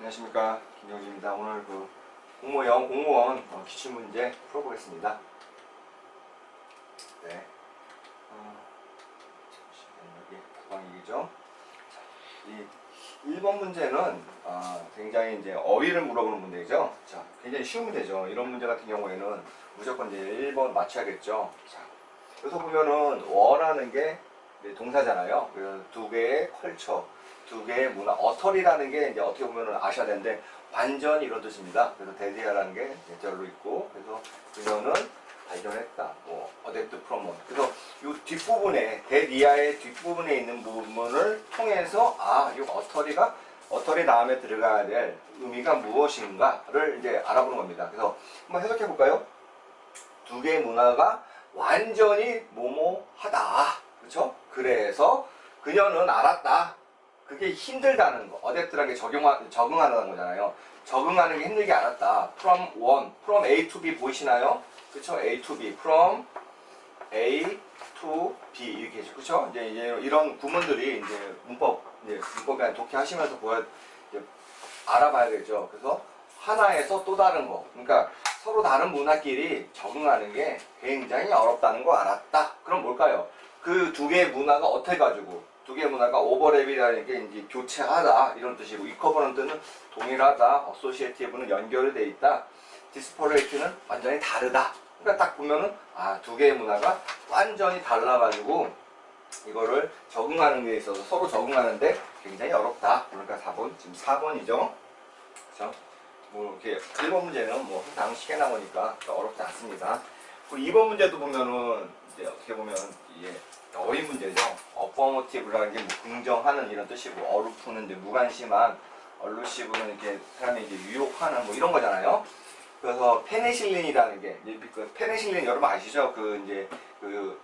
안녕하십니까, 김경진입니다. 오늘 공무원 기출문제 풀어보겠습니다. 네. 잠시만요. 여기 도방이죠. 이 1번 문제는 굉장히 이제 어휘를 물어보는 문제죠. 자, 굉장히 쉬운 문제죠. 이런 문제 같은 경우에는 무조건 이제 1번 맞춰야겠죠. 자, 여기서 보면은 원하는 게 동사잖아요. 그래서 두 개의 컬처, 두 개의 문화, 어털이라는 게 이제 어떻게 보면은 아셔야 되는데 완전히 이런 뜻입니다. 그래서 대대하라는 게 대절로 있고, 그래서 그녀는 발견했다. 뭐 어댑트 프롬 원. 그래서 이 뒷부분에 대디아의 뒷부분에 있는 부분을 통해서 이 어털이 다음에 들어가야 될 의미가 무엇인가를 이제 알아보는 겁니다. 그래서 한번 해석해 볼까요? 두 개의 문화가 완전히 모모하다. 그렇죠? 그래서 그녀는 알았다. 그게 힘들다는 거. 어댑트라는 게 적응하는 거잖아요. 적응하는 게 힘들게 알았다. from A to B 보이시나요? 그쵸? A to B. from A to B. 이렇게 해죠. 그쵸? 이제 이런 구문들이 이제 문법에 독해하시면서 알아봐야겠죠. 그래서 하나에서 또 다른 거. 그러니까 서로 다른 문화끼리 적응하는 게 굉장히 어렵다는 거 알았다. 그럼 뭘까요? 그 두 개의 문화가 어떻게 가지고 두 개의 문화가 오버랩이라는 게 이제 교체하다 이런 뜻이고, 이커버넌트는 동일하다, 어소시에이티브는 연결이 돼 있다, 디스퍼레이트는 완전히 다르다. 그러니까 딱 보면은 두 개의 문화가 완전히 달라가지고 이거를 적응하는 데 있어서 서로 적응하는데 굉장히 어렵다. 그러니까 4번, 지금 4번이죠. 그렇죠? 뭐 이렇게 1번 문제는 뭐 항상 시계 나오니까 어렵지 않습니다. 그리고 2번 문제도 보면은 이제 어떻게 보면 이게 어휘 문제죠. 어퍼머티브라는 게 뭐 긍정하는 이런 뜻이고, 어루프는 이제 무관심한, 얼루시브는 이렇게 사람이 이제 유혹하는 뭐 이런 거잖아요. 그래서 페니실린이라는 게 페니실린 여러분 아시죠?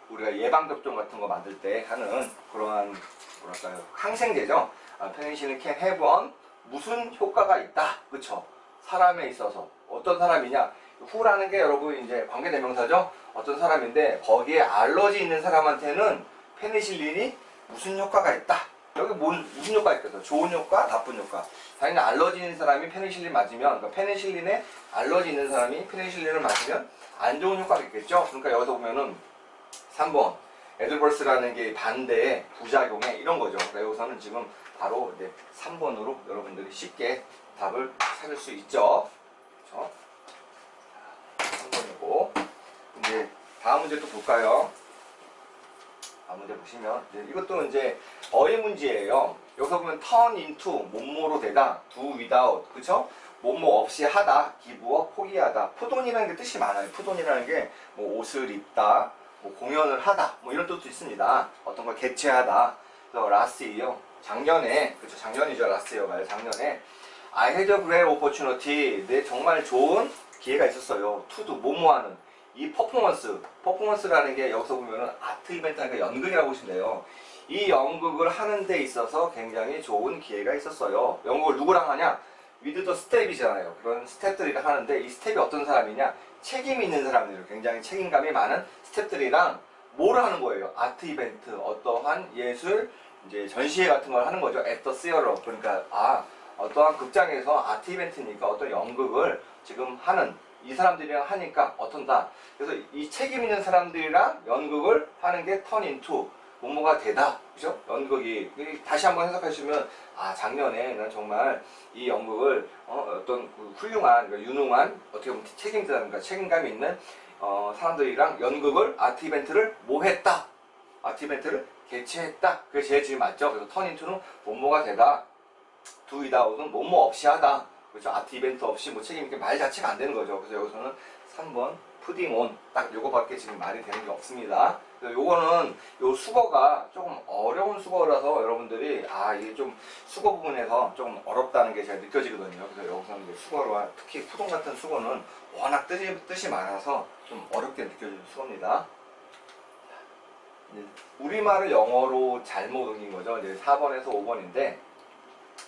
우리가 예방접종 같은 거 만들 때 하는 그러한 뭐랄까요, 항생제죠. 페니실린 can have on 무슨 효과가 있다. 그쵸? 사람에 있어서 어떤 사람이냐? 후라는 게 여러분 이제 관계대명사죠. 어떤 사람인데 거기에 알러지 있는 사람한테는 페니실린이 무슨 효과가 있다. 여기 무슨 효과가 있겠어? 좋은 효과, 나쁜 효과. 당연히 알러지 있는 사람이 페니실린 맞으면, 그러니까 페니실린에 알러지 있는 사람이 페니실린을 맞으면 안 좋은 효과가 있겠죠. 그러니까 여기서 보면은 3번 에드버스라는 게 반대의 부작용에 이런 거죠. 그러니까 여기서는 지금 바로 이제 3번으로 여러분들이 쉽게 답을 찾을 수 있죠. 그렇죠? 3번이고, 이제 다음 문제 또 볼까요? 다음 문제 보시면 이것도 이제 어휘 문제예요. 여기서 보면 turn into 뭐뭐로 되다, do without, 그쵸? 뭐뭐 없이 하다, give up 포기하다. 푸돈이라는 게 뜻이 많아요. 푸돈이라는 게 뭐 옷을 입다, 뭐 공연을 하다, 뭐 이런 뜻도 있습니다. 어떤 걸 개최하다. 그래서 last year, 작년에, 그쵸? 작년이죠. last year 말 작년에 I had a great opportunity. 네, 정말 좋은 기회가 있었어요. to do, 뭐뭐하는. 이 퍼포먼스라는 게 여기서 보면은 아트 이벤트니까 연극이라고 보시면 돼요. 이 연극을 하는 데 있어서 굉장히 좋은 기회가 있었어요. 연극을 누구랑 하냐? with the step이잖아요. 그런 스텝들이랑 하는데, 이 스텝이 어떤 사람이냐? 책임 있는 사람들, 굉장히 책임감이 많은 스텝들이랑 뭐를 하는 거예요? 아트 이벤트, 어떠한 예술 이제 전시회 같은 걸 하는 거죠. at the theater. 그러니까 어떠한 극장에서 아트 이벤트니까 어떤 연극을 지금 하는 이 사람들이랑 하니까 어떤다. 그래서 이 책임 있는 사람들이랑 연극을 하는 게 turn into 뭐뭐가 되다. 그죠? 연극이 다시 한번 해석하시면 작년에 난 정말 이 연극을 어떤 훌륭한, 그러니까 유능한, 어떻게 보면 책임자니까 책임감이 있는 사람들이랑 연극을 아트 이벤트를 뭐 했다. 아트 이벤트를 개최했다. 그게 제일 지금 맞죠? 그래서 turn into는 뭐뭐가 되다. do without은 뭐뭐 없이 하다. 그렇죠? 아트 이벤트 없이 뭐 책임 있게 말 자체가 안 되는 거죠. 그래서 여기서는 3번 putting on, 딱 요거밖에 지금 말이 되는 게 없습니다. 그래서 요거는 요 수거가 조금 어려운 수거라서 여러분들이 이게 좀 수거 부분에서 조금 어렵다는 게 제가 느껴지거든요. 그래서 여기서는 이제 수거로, 특히 푸동 같은 수거는 워낙 뜻이 많아서 좀 어렵게 느껴지는 수거입니다. 우리말을 영어로 잘못 옮긴 거죠. 이제 4번에서 5번인데,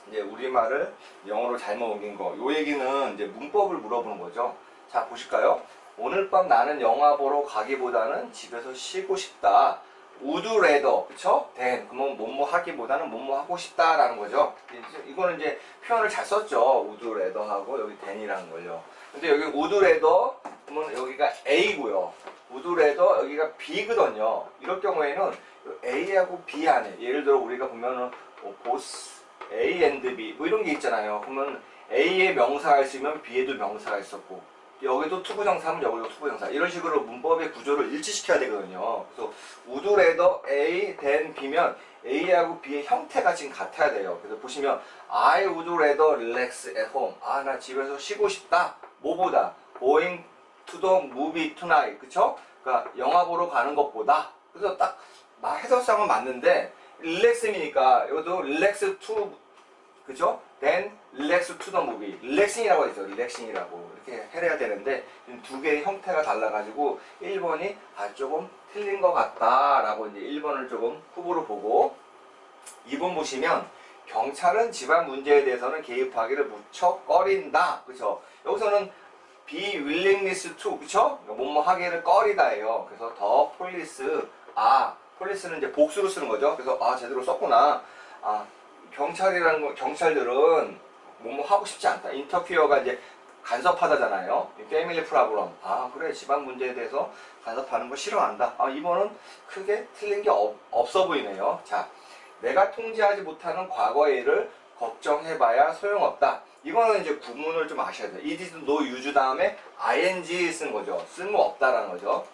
이제 우리말을 영어로 잘못 옮긴 거, 요 얘기는 이제 문법을 물어보는 거죠. 자, 보실까요? 오늘 밤 나는 영화 보러 가기보다는 집에서 쉬고 싶다. would rather, 그쵸? than. 그러면 뭐뭐 하기보다는 뭐뭐 하고 싶다라는 거죠. 이거는 이제 표현을 잘 썼죠. would rather 하고 여기 than이라는 걸요. 근데 여기 would rather 그러면 여기가 A고요. would rather 여기가 B거든요. 이럴 경우에는 A하고 B 안에 예를 들어 우리가 보면은 both A and B 뭐 이런 게 있잖아요. 그러면 A에 명사가 있으면 B에도 명사가 있었고 여기도 투부정사면 여기도 투부정사 이런 식으로 문법의 구조를 일치시켜야 되거든요. 그래서 would rather A than B면 A하고 B의 형태가 지금 같아야 돼요. 그래서 보시면 I would rather relax at home. 아, 나 집에서 쉬고 싶다. 뭐보다? Going to the movie tonight. 그쵸? 그러니까 영화 보러 가는 것보다. 그래서 딱 해석상은 맞는데 relax이니까 이것도 relax to 그죠? Then relax to the movie. relaxing이라고 했죠. relaxing이라고 이렇게 해야 되는데 두 개의 형태가 달라가지고 1번이 조금 틀린 것 같다라고 이제 1번을 조금 후보로 보고 2번 보시면 경찰은 집안 문제에 대해서는 개입하기를 무척 꺼린다. 그죠? 여기서는 be willingness to 그쵸? 뭐뭐 하기를 꺼리다예요. 그래서 더 police police는 이제 복수로 쓰는 거죠. 그래서 제대로 썼구나. 경찰이라는 거, 경찰들은 뭐뭐 하고 싶지 않다. 인터피어가 이제 간섭하다잖아요. 패밀리 프라블럼. 그래 집안 문제에 대해서 간섭하는 거 싫어한다. 이번은 크게 틀린 게 없어 보이네요. 자, 내가 통제하지 못하는 과거의 일을 걱정해봐야 소용없다. 이거는 이제 구문을 좀 아셔야 돼요. it is no use 다음에 ing 쓰는 거죠. 쓸모없다라는 거죠.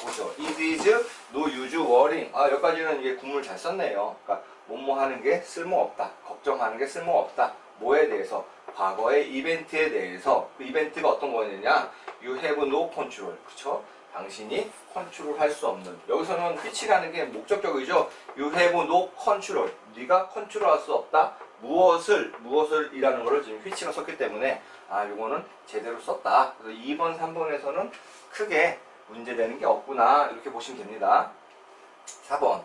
보죠. it is no use worrying. 여기까지는 이게 구문을 잘 썼네요. 그러니까 뭐뭐 하는 게 쓸모없다. 걱정하는 게 쓸모없다. 뭐에 대해서? 과거의 이벤트에 대해서. 그 이벤트가 어떤 거였느냐? You have no control. 그쵸? 당신이 컨트롤 할 수 없는. 여기서는 which라는 게 목적격이죠. You have no control. 네가 컨트롤 할 수 없다. 무엇을 이라는 거를 지금 which가 썼기 때문에 요거는 제대로 썼다. 그래서 2번, 3번에서는 크게 문제되는 게 없구나. 이렇게 보시면 됩니다. 4번.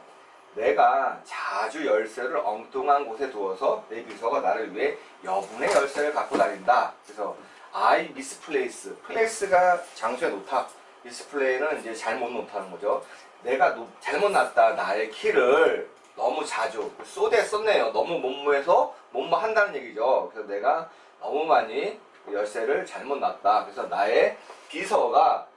내가 자주 열쇠를 엉뚱한 곳에 두어서 내 비서가 나를 위해 여분의 열쇠를 갖고 다닌다. 그래서 I misplace. place가 장소에 놓다. misplay는 이제 잘못 놓다는 거죠. 내가 잘못 놨다. 나의 키를 너무 자주 쏘대 썼네요. 너무 뭐뭐해서 뭐뭐 한다는 얘기죠. 그래서 내가 너무 많이 열쇠를 잘못 놨다. 그래서 나의 비서가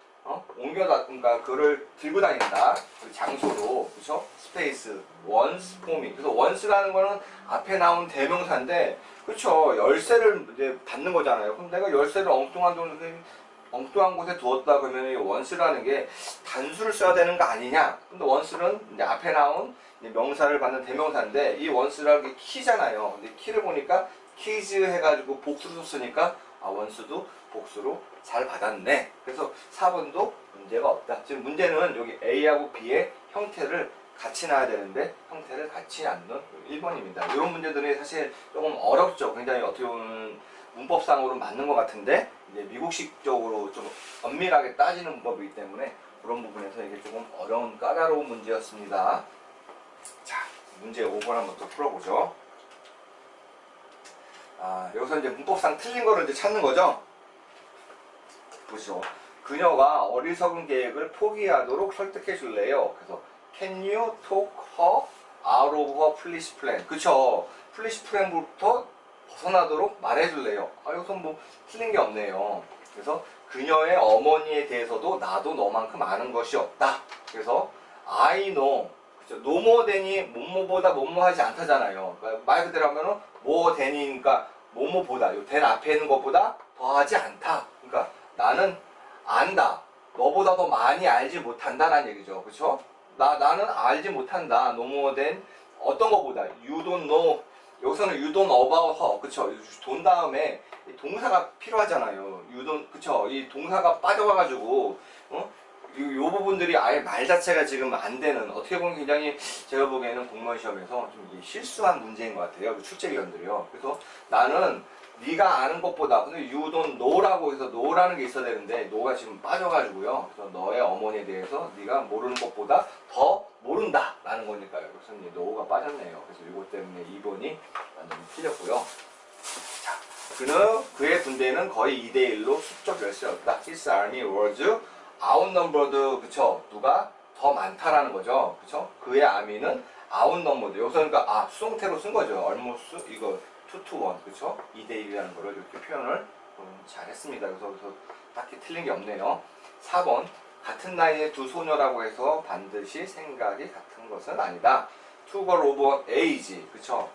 그러니까 그를 들고 다닌다. 그 장소로, 그쵸? 스페이스, once, forming. 그래서 once라는 거는 앞에 나온 대명사인데, 그쵸? 열쇠를 이제 받는 거잖아요. 그럼 내가 열쇠를 엉뚱한 곳에 두었다 그러면 이 once라는 게 단수를 써야 되는 거 아니냐? 근데 once는 이제 앞에 나온 명사를 받는 대명사인데, 이 once라는 게 키잖아요. 근데 키를 보니까 키즈 해가지고 복수로 썼으니까, once도 복수로 잘 받았네. 그래서 4번도 문제가 없다. 지금 문제는 여기 A하고 B의 형태를 같이 놔야 되는데 형태를 같이 안 넣은 1번입니다. 이런 문제들이 사실 조금 어렵죠. 굉장히 어떻게 보면 문법상으로 맞는 것 같은데 이제 미국식적으로 좀 엄밀하게 따지는 문법이기 때문에 그런 부분에서 이게 조금 어려운 까다로운 문제였습니다. 자, 문제 5번 한번 또 풀어보죠. 여기서 이제 문법상 틀린 거를 이제 찾는 거죠. 보시죠. 그녀가 어리석은 계획을 포기하도록 설득해 줄래요. 그래서 Can you talk her out of her foolish plan? 그쵸. foolish plan부터 벗어나도록 말해 줄래요. 여기서 뭐 틀린 게 없네요. 그래서 그녀의 어머니에 대해서도 나도 너만큼 아는 것이 없다. 그래서 I know. 그쵸. no more than이 뭐뭐보다 뭐뭐하지 않다잖아요. 그러니까 말 그대로 하면은 more than이니까 뭐뭐보다 요 than 앞에 있는 것보다 더하지 않다. 그러니까 나는 안다. 너보다 더 많이 알지 못한다라는 얘기죠. 그쵸? 나는 알지 못한다. no more than 어떤 것보다 you don't know. 여기서는 you don't know about her. 그쵸? 돈 다음에 동사가 필요하잖아요. you don't, 그쵸? 이 동사가 빠져와가지고 요 부분들이 아예 말 자체가 지금 안 되는, 어떻게 보면 굉장히 제가 보기에는 공무원 시험에서 좀 실수한 문제인 것 같아요. 출제위원들이요. 그래서 나는 네가 아는 것보다, 근데 you don't know라고 해서 know라는 게 있어야 되는데 know가 지금 빠져가지고요. 그래서 너의 어머니에 대해서 네가 모르는 것보다 더 모른다 라는 거니까요. 그래서 이제 know가 빠졌네요. 그래서 이것 때문에 2번이 완전히 틀렸고요. 자, 그의 군대는 거의 2대1로 수적 열세였다. His army was outnumbered. 그쵸? 누가? 더 많다라는 거죠. 그쵸? 그의 아미는 아웃넘버드. 여기서 그러니까 수동태로 쓴 거죠. almost 이거 2 to 1. 그쵸? 2대 1이라는 거를 이렇게 표현을 잘했습니다. 그래서 딱히 틀린 게 없네요. 4번. 같은 나이의 두 소녀라고 해서 반드시 생각이 같은 것은 아니다. Two girl of age. 그쵸?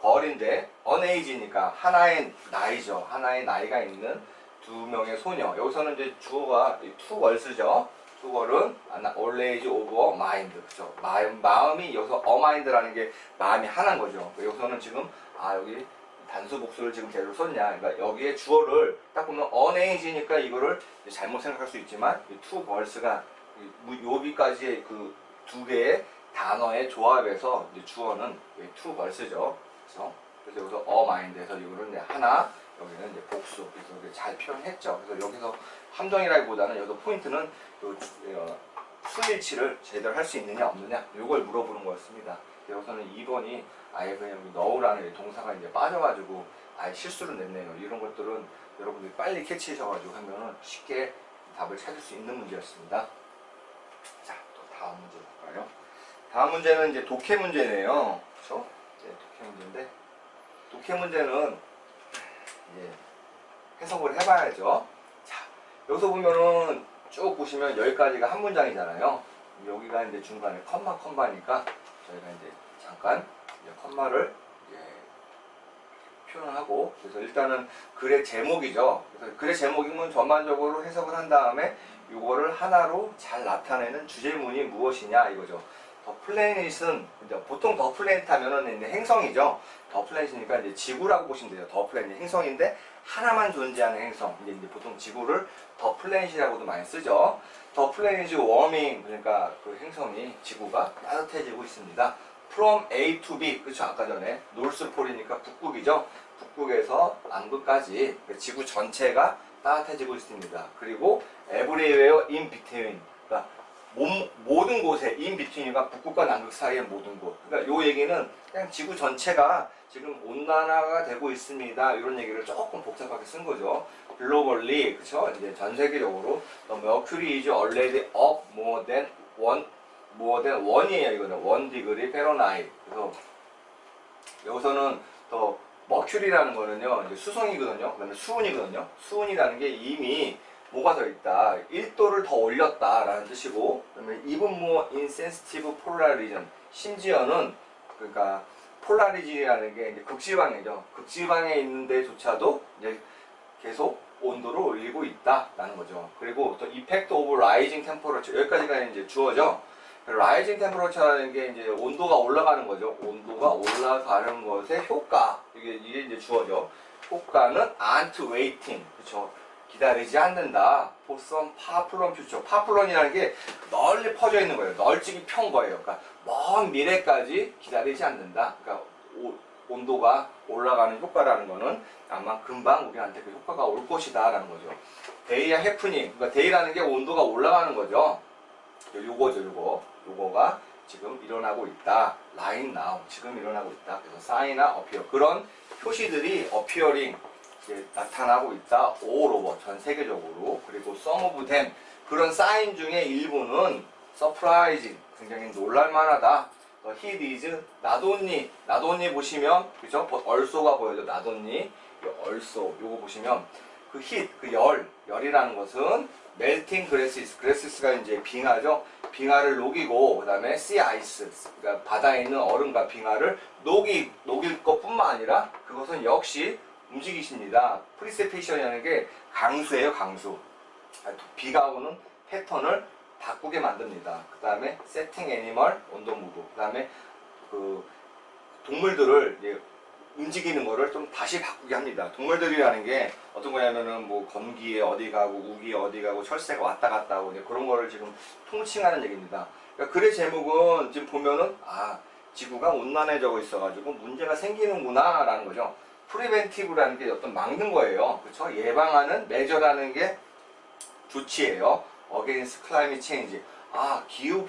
걸인데 unaged니까 하나의 나이죠. 하나의 나이가 있는 두 명의 소녀. 여기서는 이제 주어가 two girls죠. two girl은 old age of mind. 그쵸? 마음이 여기서 a mind라는 게 마음이 하나인 거죠. 여기서는 지금 여기 단수 복수를 지금 제대로 썼냐. 그러니까 여기에 주어를 딱 보면 unaged니까 이거를 잘못 생각할 수 있지만 이 two girls가 여기까지의 그 두 개의 단어의 조합에서 이제 주어는 two girls죠. 그래서 여기서 a mind에서 이거는 이제 하나, 여기는 이제 복수. 그래서 잘 표현했죠. 그래서 여기서 함정이라기보다는 여기서 포인트는 수일치를 제대로 할 수 있느냐 없느냐 이걸 물어보는 거였습니다. 여기서는 2번이 아예 그냥 너우라는 동사가 이제 빠져가지고 아예 실수를 냈네요. 이런 것들은 여러분들이 빨리 캐치하셔가지고 하면은 쉽게 답을 찾을 수 있는 문제였습니다. 자, 또 다음 문제 볼까요? 다음 문제는 이제 독해 문제네요. 그렇죠? 독해 문제인데 독해 문제는 이제 해석을 해봐야죠. 자, 여기서 보면은 쭉 보시면 여기까지가 한 문장이잖아요. 여기가 이제 중간에 컴마니까 저희가 이제 잠깐 이제 컴마를 이제 표현을 하고, 그래서 일단은 글의 제목이죠. 그래서 글의 제목이면 전반적으로 해석을 한 다음에 요거를 하나로 잘 나타내는 주제문이 무엇이냐 이거죠. 더 플래닛은 이제 보통 더 플래닛 하면은 이제 행성이죠. 더 플래닛이니까 이제 지구라고 보시면 돼요. 더 플래닛 행성인데 하나만 존재하는 행성. 이제 보통 지구를 더 플래닛이라고도 많이 쓰죠. 더 플래닛이 워밍, 그러니까 그 행성이 지구가 따뜻해지고 있습니다. From A to B, 그렇죠? 아까 전에 노스폴이니까 북극이죠. 북극에서 남극까지 지구 전체가 따뜻해지고 있습니다. 그리고 everywhere in between, 그러니까 모든 곳에 in between이가 북극과 남극 사이의 모든 곳. 그러니까 요 얘기는 그냥 지구 전체가 지금 온난화가 되고 있습니다. 이런 얘기를 조금 복잡하게 쓴 거죠. 글로벌리, 그렇죠? 이제 전 세계적으로 the mercury is already up more than 1이에요. 이거는 1 degree Fahrenheit. 그래서 여기서는 더 머큐리라는 거는요, 이제 수성이거든요. 그 다음에 수은이거든요. 수은이라는 게 이미 뭐가 더 있다, 1도를 더 올렸다라는 뜻이고, 그 다음에 even more insensitive polarism, 심지어는 그러니까 폴라리즘이라는 게 이제 극지방이죠. 극지방에 있는 데조차도 이제 계속 온도를 올리고 있다라는 거죠. 그리고 또 effect of rising temperature, 여기까지가 이제 주어죠. 라이징 템퍼러처라는 게 이제 온도가 올라가는 거죠. 온도가 올라가는 것의 효과. 이게 이제 주어죠. 효과는 aren't waiting. 그쵸? 기다리지 않는다. for some far-flung future. far-flung이라는 게 널리 퍼져 있는 거예요. 널찍이 편 거예요. 그러니까 먼 미래까지 기다리지 않는다. 그러니까 온도가 올라가는 효과라는 거는 아마 금방 우리한테 그 효과가 올 것이다 라는 거죠. 데이야 해프닝. 그러니까 데이라는 게 온도가 올라가는 거죠. 요거죠, 요거가 지금 일어나고 있다. Right now, 지금 일어나고 있다. 그래서 sign이나 appear, 그런 표시들이 appearing, 나타나고 있다. all over, 전 세계적으로. 그리고 some of them, 그런 sign 중에 일부는 surprising, 굉장히 놀랄만하다. Heat is not only 보시면, 그죠? also가 보여요. not only, also, 요거 보시면 그 heat, 그 열이라는 것은 melting glasses가 이제 빙하죠. 빙하를 녹이고, 그 다음에 sea ice, 그러니까 바다에 있는 얼음과 빙하를 녹일 것뿐만 아니라 그것은 역시 움직이십니다. precipitation 게 강수예요, 강수. 비가 오는 패턴을 바꾸게 만듭니다. 그 다음에 setting animal 온도 무브, 그 다음에 그 동물들을 이제 움직이는 거를 좀 다시 바꾸게 합니다. 동물들이라는 게 어떤 거냐면은 뭐 검기에 어디 가고 우기에 어디 가고 철새가 왔다 갔다 하고 이제 그런 거를 지금 통칭하는 얘기입니다. 그러니까 글의 제목은 지금 보면은 지구가 온난해져 있어가지고 문제가 생기는구나 라는 거죠. 프리벤티브라는 게 어떤 막는 거예요. 그렇죠? 예방하는, 메저라는 게 조치예요. against climate change. 기후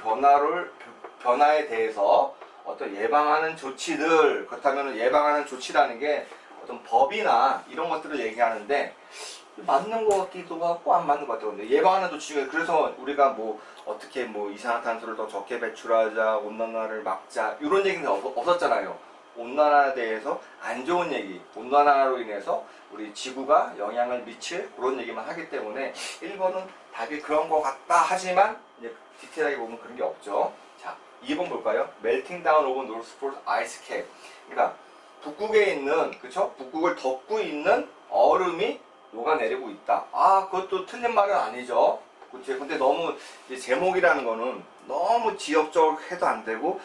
변화에 대해서 어떤 예방하는 조치들, 그렇다면 예방하는 조치라는 게 어떤 법이나 이런 것들을 얘기하는데 맞는 것 같기도 하고 안 맞는 것 같아요. 근데 예방하는 도중에 그래서 우리가 뭐 어떻게 뭐 이산화탄소를 더 적게 배출하자, 온난화를 막자 이런 얘기는 없었잖아요. 온난화에 대해서 안 좋은 얘기, 온난화로 인해서 우리 지구가 영향을 미칠 그런 얘기만 하기 때문에 1번은 답이 그런 것 같다 하지만 이제 디테일하게 보면 그런 게 없죠. 자, 2번 볼까요? Melting down over North Pole ice cap. 그러니까 북극에 있는, 그쵸? 북극을 덮고 있는 얼음이 녹아내리고 있다. 아, 그것도 틀린 말은 아니죠. 그치? 근데 너무 이제 제목이라는 거는 너무 지역적 해도 안 되고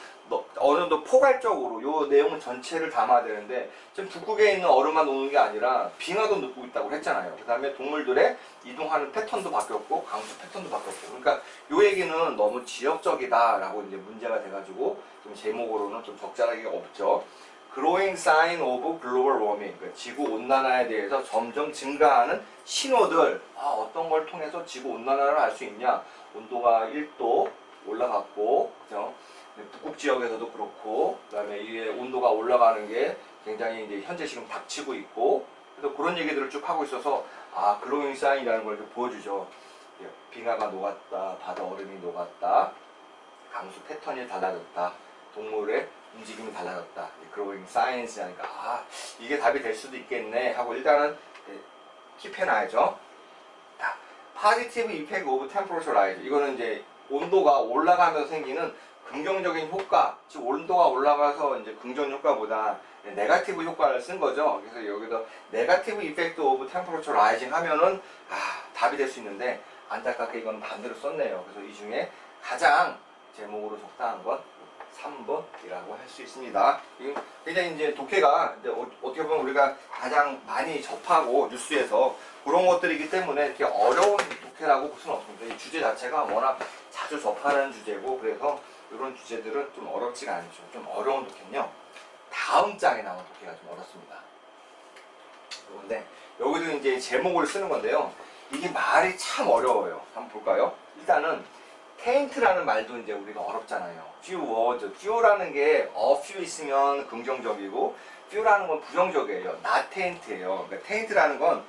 어느 정도 포괄적으로 요 내용 전체를 담아야 되는데 지금 북극에 있는 얼음만 녹는 게 아니라 빙하도 녹고 있다고 했잖아요. 그 다음에 동물들의 이동하는 패턴도 바뀌었고 강수 패턴도 바뀌었고 그러니까 요 얘기는 너무 지역적이다 라고 이제 문제가 돼가지고 좀 제목으로는 좀 적절하기가 없죠. Growing sign of global warming, 그러니까 지구 온난화에 대해서 점점 증가하는 신호들. 어떤 걸 통해서 지구 온난화를 알 수 있냐? 온도가 1도 올라갔고, 그죠? 북극 지역에서도 그렇고, 그다음에 이게 온도가 올라가는 게 굉장히 이제 현재 지금 닥치고 있고, 그래서 그런 얘기들을 쭉 하고 있어서 growing sign이라는 걸 보여주죠. 빙하가 녹았다, 바다 얼음이 녹았다, 강수 패턴이 달라졌다, 동물의 움직임이 달라졌다. growing science 하니까 이게 답이 될 수도 있겠네 하고 일단은 킵해놔야죠. positive effect of temperature rise. 이거는 이제 온도가 올라가면서 생기는 긍정적인 효과, 즉 온도가 올라가서 이제 긍정 효과보다 네거티브 효과를 쓴 거죠. 그래서 여기서 네거티브 이펙트 오브 템퍼러처 라이징 하면은 답이 될 수 있는데 안타깝게 이건 반대로 썼네요. 그래서 이 중에 가장 제목으로 적당한 건 3번이라고 할 수 있습니다. 굉장히 이제 독해가 이제 어떻게 보면 우리가 가장 많이 접하고 뉴스에서 그런 것들이기 때문에 이렇게 어려운 독해라고 볼 수는 없습니다. 이 주제 자체가 워낙 자주 접하는 주제고 그래서 이런 주제들은 좀 어렵지가 않죠. 좀 어려운 독해는요. 다음 장에 나온 독해가 좀 어렵습니다. 그런데 여기도 이제 제목을 쓰는 건데요. 이게 말이 참 어려워요. 한번 볼까요? 일단은 테인트라는 말도 이제 우리가 어렵잖아요. 듀라는 게 a few 있으면 긍정적이고 듀라는 건 부정적이에요. not taint예요. 그러니까 taint라는 건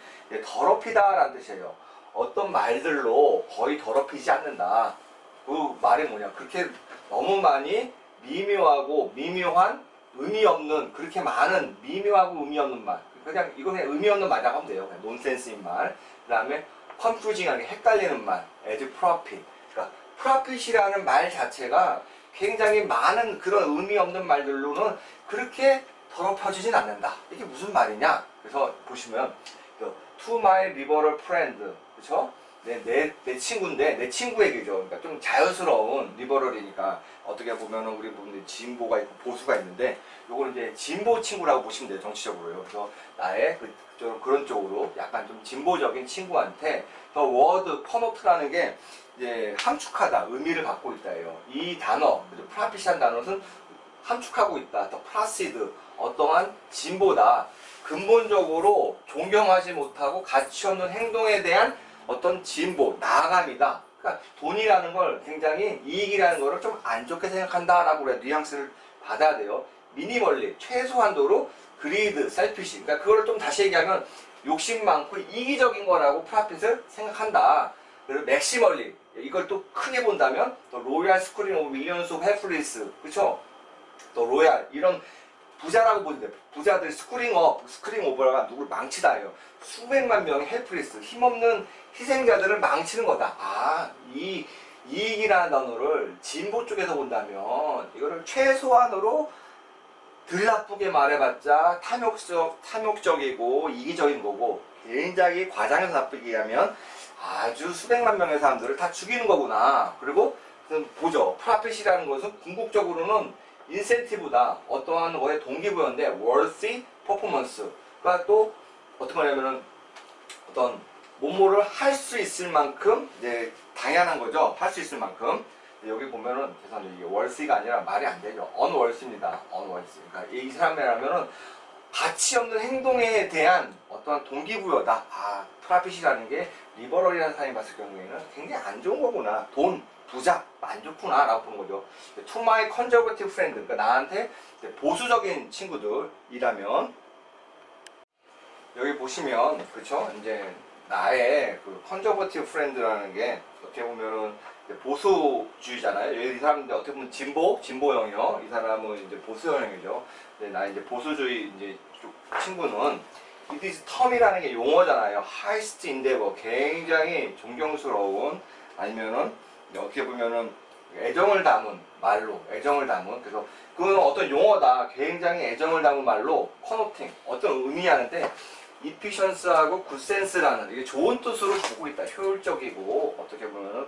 더럽히다라는 뜻이에요. 어떤 말들로 거의 더럽히지 않는다. 그 말이 뭐냐? 그렇게 너무 많이 미묘하고 미묘한 의미 없는 그렇게 많은 미묘하고 의미 없는 말. 그냥 이거는 의미 없는 말이라고 하면 돼요. 그냥 논센스인 말. 그 다음에 confusing하게 헷갈리는 말. as profit. 그러니까 profit이라는 말 자체가 굉장히 많은 그런 의미 없는 말들로는 그렇게 더럽혀지진 않는다. 이게 무슨 말이냐? 그래서 보시면 to my liberal friend, 그렇죠? 내 친구인데 내 친구 얘기죠. 그러니까 좀 자연스러운 리버럴이니까 어떻게 보면은 우리 분들 진보가 있고 보수가 있는데 요거는 이제 진보 친구라고 보시면 돼요. 정치적으로요. 그래서 나의 그런 쪽으로 약간 좀 진보적인 친구한테 더 워드 퍼노트라는 게 이제 함축하다 의미를 갖고 있다예요. 이 단어, 프라피시한 단어는 함축하고 있다. 더 플라시드 어떠한 진보다 근본적으로 존경하지 못하고 가치 없는 행동에 대한 어떤 진보, 나아감이다. 그러니까 돈이라는 걸 굉장히 이익이라는 거를 좀 안 좋게 생각한다라고 그래 뉘앙스를 받아야 돼요. 미니멀리, 최소한도로 그리드, 셀피시. 그러니까 그걸 좀 다시 얘기하면 욕심 많고 이기적인 거라고 프라핏을 생각한다. 그리고 맥시멀리, 이걸 또 크게 본다면 또 로얄 스크린 오브 밀리언스 오브 해플리스, 그렇죠? 또 로얄 이런 부자라고 보는데 부자들 스크린 오버가 누굴 망치다예요. 수백만 명의 헬프리스 힘없는 희생자들을 망치는 거다. 이 이익이라는 단어를 진보 쪽에서 본다면 이거를 최소한으로 덜 나쁘게 말해봤자 탐욕적이고 이기적인 거고 굉장히 과장해서 나쁘게 하면 아주 수백만 명의 사람들을 다 죽이는 거구나. 그리고 보죠. 프라핏이라는 것은 궁극적으로는 인센티브다. 어떠한 거에 동기부여인데 worthy performance. 그러니까 또 어떤 거냐면은 어떤 뭐뭐를 할 수 있을 만큼 이제 당연한 거죠. 할 수 있을 만큼. 여기 보면은 죄송합니다. 이게 worthy가 아니라 말이 안 되죠. unworthy입니다. unworthy. 그러니까 이 사람이라면은 가치 없는 행동에 대한 어떠한 동기부여다. 프라핏이라는 게 리버럴이라는 사람이 봤을 경우에는 굉장히 안 좋은 거구나. 돈, 부자, 안 좋구나 라고 보는 거죠. To my conservative friend, 그러니까 나한테 보수적인 친구들이라면 여기 보시면 그쵸? 이제 나의 그 컨저버티브 프렌드라는 게 어떻게 보면은 보수주의잖아요. 이 사람들 어떻게 보면 진보형이요. 이 사람은 이제 보수형이죠. 나 이제 보수주의 이제 쪽 친구는 it is term이라는 게 용어잖아요. highest endeavor, 굉장히 존경스러운 아니면은 어떻게 보면은 애정을 담은 말로 애정을 담은 그래서 그건 어떤 용어다. 굉장히 애정을 담은 말로 connoting 어떤 의미하는데 efficiency하고 good sense라는 이게 좋은 뜻으로 보고 있다. 효율적이고 어떻게 보면은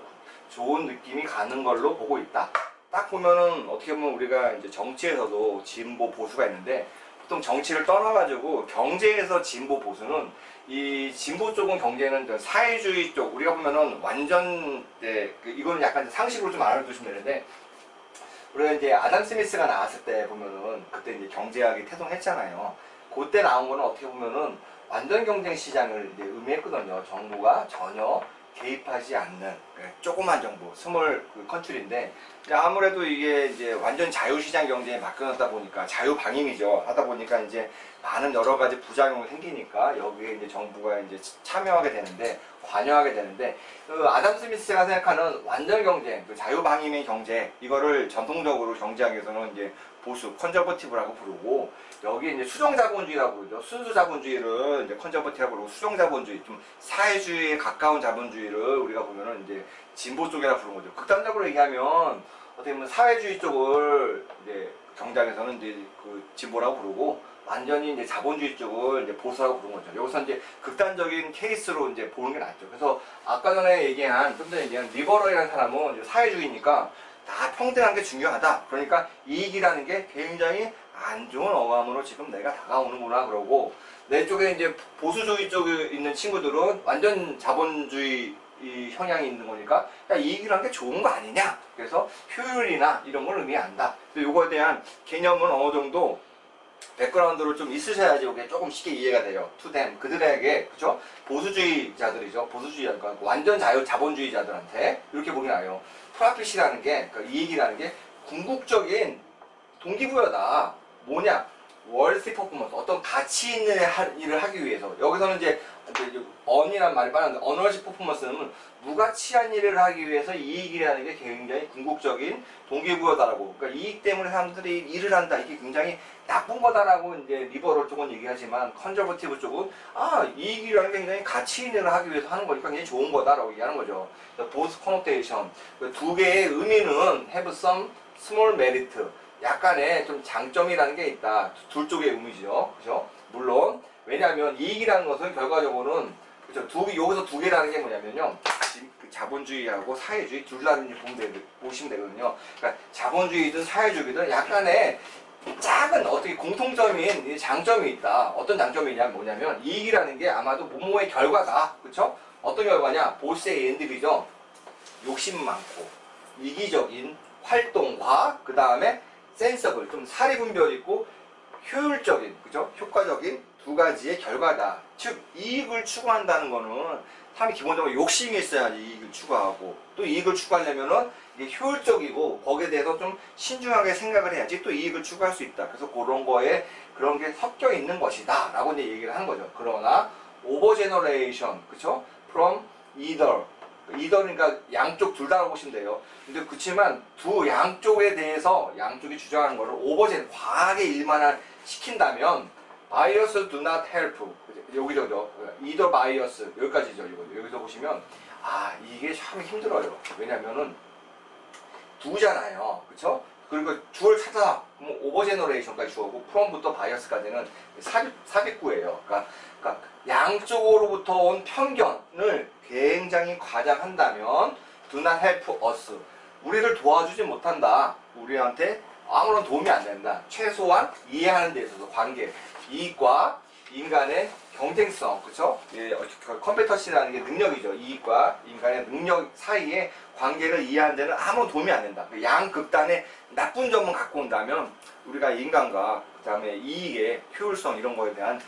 좋은 느낌이 가는 걸로 보고 있다. 딱 보면은 어떻게 보면 우리가 이제 정치에서도 진보 보수가 있는데 보통 정치를 떠나가지고 경제에서 진보 보수는 이 진보 쪽은 경제는 사회주의 쪽 우리가 보면은 완전 이거는 약간 상식으로 좀 알아두시면 되는데 우리가 이제 아담 스미스가 나왔을 때 보면은 그때 이제 경제학이 태동했잖아요. 그때 나온 거는 어떻게 보면은 완전 경쟁 시장을 이제 의미했거든요. 정부가 전혀 개입하지 않는 조그만 정부, 스몰 컨트리인데 아무래도 이게 이제 완전 자유시장 경제에 맡겨놨다 보니까 자유방임이죠. 하다 보니까 이제 많은 여러 가지 부작용이 생기니까 여기에 이제 정부가 이제 참여하게 되는데 관여하게 되는데 그 아담 스미스가 생각하는 완전 경쟁, 그 자유방임의 경제 이거를 전통적으로 경제학에서는 이제 보수, 컨저버티브라고 부르고 여기 이제 수정자본주의라고 부르죠. 순수자본주의를 이제 컨저버티브라고 부르고 수정자본주의, 좀 사회주의에 가까운 자본주의를 우리가 보면은 이제 진보 쪽이라 부르는 거죠. 극단적으로 얘기하면 어떻게 보면 사회주의 쪽을 이제 경제학에서는 이제 그 진보라고 부르고 완전히 이제 자본주의 쪽을 이제 보수라고 부르는 거죠. 여기서 이제 극단적인 케이스로 이제 보는 게 낫죠. 그래서 아까 전에 얘기한 좀 전에 얘기한 리버럴이라는 사람은 이제 사회주의니까 다 평등한 게 중요하다. 그러니까 이익이라는 게 굉장히 안 좋은 어감으로 지금 내가 다가오는구나 그러고 내 쪽에 이제 보수주의 쪽에 있는 친구들은 완전 자본주의 이 성향이 있는 거니까 야, 이익이라는 게 좋은 거 아니냐. 그래서 효율이나 이런 걸 의미한다. 요거에 대한 개념은 어느 정도 백그라운드를 좀 있으셔야지 이게 조금 쉽게 이해가 돼요. to them 그들에게 그죠? 보수주의자들이죠. 보수주의자니까 완전 자본주의자들한테 이렇게 보기 나요. 프라핏이라는 게 그러니까 이익이라는 게 궁극적인 동기부여다. 뭐냐? 월스 퍼포먼스 어떤 가치 있는 일을 하기 위해서 여기서는 이제 언이란 말이 빠른데 언월시 퍼포먼스는 무가치한 일을 하기 위해서 이익이라는 게 굉장히 궁극적인 동기부여다라고 그러니까 이익 때문에 사람들이 일을 한다 이게 굉장히 나쁜 거다라고 이제 리버럴 쪽은 얘기하지만 컨저버티브 쪽은 이익이라는 게 굉장히 가치 있는 일을 하기 위해서 하는 거니까 굉장히 좋은 거다라고 얘기하는 거죠. 보스 코노테이션 두 개의 의미는 have some small merit 약간의 좀 장점이라는 게 있다. 둘 쪽의 의미죠. 그죠? 물론 왜냐하면 이익이라는 것은 결과적으로는 그죠? 여기서 두 개라는 게 뭐냐면요. 자본주의하고 사회주의 둘 다 보시면 되거든요. 그러니까 자본주의든 사회주의든 약간의 작은 어떻게 공통점인 장점이 있다. 어떤 장점이냐 뭐냐면 이익이라는 게 아마도 모모의 결과다. 그렇죠? 어떤 결과냐? 보스의 엔드이죠. 욕심 많고 이기적인 활동과 그 다음에 센서블 좀 사리분별 있고 효율적인 그죠? 효과적인 두 가지의 결과다. 즉 이익을 추구한다는 거는 사람이 기본적으로 욕심이 있어야지 이익을 추구하고 또 이익을 추구하려면은 이게 효율적이고 거기에 대해서 좀 신중하게 생각을 해야지 또 이익을 추구할 수 있다. 그래서 그런 거에 그런 게 섞여 있는 것이다 라고 이제 얘기를 하는 거죠. 그러나 오버제너레이션 그쵸? from either 그러니까 양쪽 둘 다라고 보시면 돼요. 근데 그렇지만 두 양쪽에 대해서 양쪽이 주장하는 거를 오버젠 과하게 일만을 시킨다면 bias do not help 여기저기죠. either bias 여기까지죠. 여기서 보시면 이게 참 힘들어요. 왜냐면은 두잖아요. 그쵸? 그리고 주를 찾아 그럼 오버제너레이션까지 주어고 from부터 bias까지는 삽입구예요. 그러니까 양쪽으로부터 온 편견을 굉장히 과장한다면 do not help us 우리를 도와주지 못한다. 우리한테 아무런 도움이 안 된다. 최소한 이해하는 데 있어서 관계 이익과 인간의 경쟁성 그쵸? 컴페터시라는 게 능력이죠. 이익과 인간의 능력 사이의 관계를 이해하는 데는 아무런 도움이 안 된다. 양극단의 나쁜 점만 갖고 온다면 우리가 인간과 그 다음에 이익의 효율성 이런 거에 대한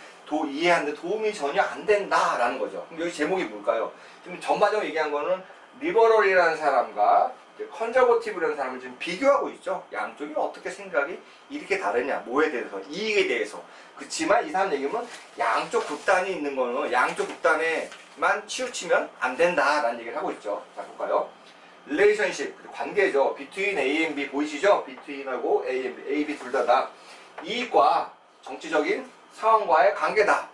이해하는 데 도움이 전혀 안 된다라는 거죠. 그럼 여기 제목이 뭘까요? 지금 전반적으로 얘기한 거는 리버럴이라는 사람과 컨저버티브라는 사람을 지금 비교하고 있죠. 양쪽이 어떻게 생각이 이렇게 다르냐, 뭐에 대해서, 이익에 대해서. 그렇지만 이 사람 얘기는 양쪽 극단이 있는 거는 양쪽 극단에만 치우치면 안 된다라는 얘기를 하고 있죠. 자, 볼까요? 릴레이션십, 관계죠. between A and B 보이시죠? between하고 A and B, A, B 둘 다다. 이익과 정치적인 상황과의 관계다.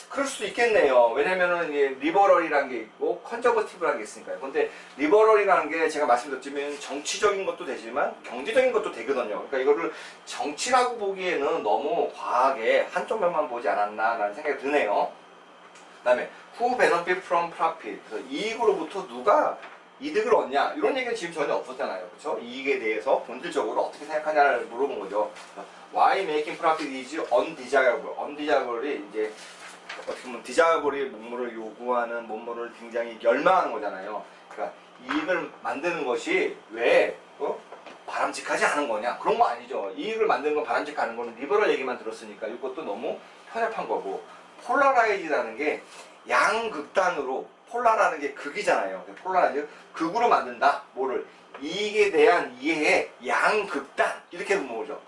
그럴 수도 있겠네요. 왜냐면은 리버럴이라는 게 있고 컨저버티브라는 게 있으니까요. 근데 리버럴이라는 게 제가 말씀드렸지만 정치적인 것도 되지만 경제적인 것도 되거든요. 그러니까 이거를 정치라고 보기에는 너무 과하게 한쪽 면만 보지 않았나라는 생각이 드네요. 그 다음에 who benefit from profit, 그래서 이익으로부터 누가 이득을 얻냐, 이런 얘기는 지금 전혀 없었잖아요. 그렇죠? 이익에 대해서 본질적으로 어떻게 생각하냐를 물어본 거죠. why making profit is undesirable. undesirable이 이제 어떻게 보면 디자블이 뭐뭐를 요구하는, 뭐뭐를 굉장히 열망하는 거잖아요. 그러니까 이익을 만드는 것이 왜 바람직하지 않은 거냐, 그런 거 아니죠. 이익을 만드는 건 바람직하는 건 리버럴 얘기만 들었으니까 이것도 너무 편협한 거고, 폴라라이즈라는 게 양극단으로, 폴라라는 게 극이잖아요. 폴라라이즈, 극으로 만든다. 뭐를? 이익에 대한 이해의 양극단, 이렇게 보는 거죠.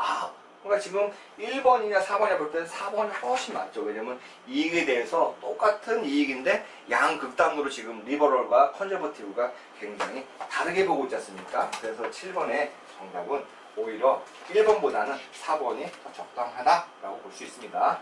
그러니까 지금 1번이냐 4번이냐 볼 때는 4번이 훨씬 맞죠. 왜냐면 이익에 대해서 똑같은 이익인데 양극단으로 지금 리버럴과 컨저버티브가 굉장히 다르게 보고 있지 않습니까? 그래서 7번의 정답은 오히려 1번보다는 4번이 더 적당하다라고 볼 수 있습니다.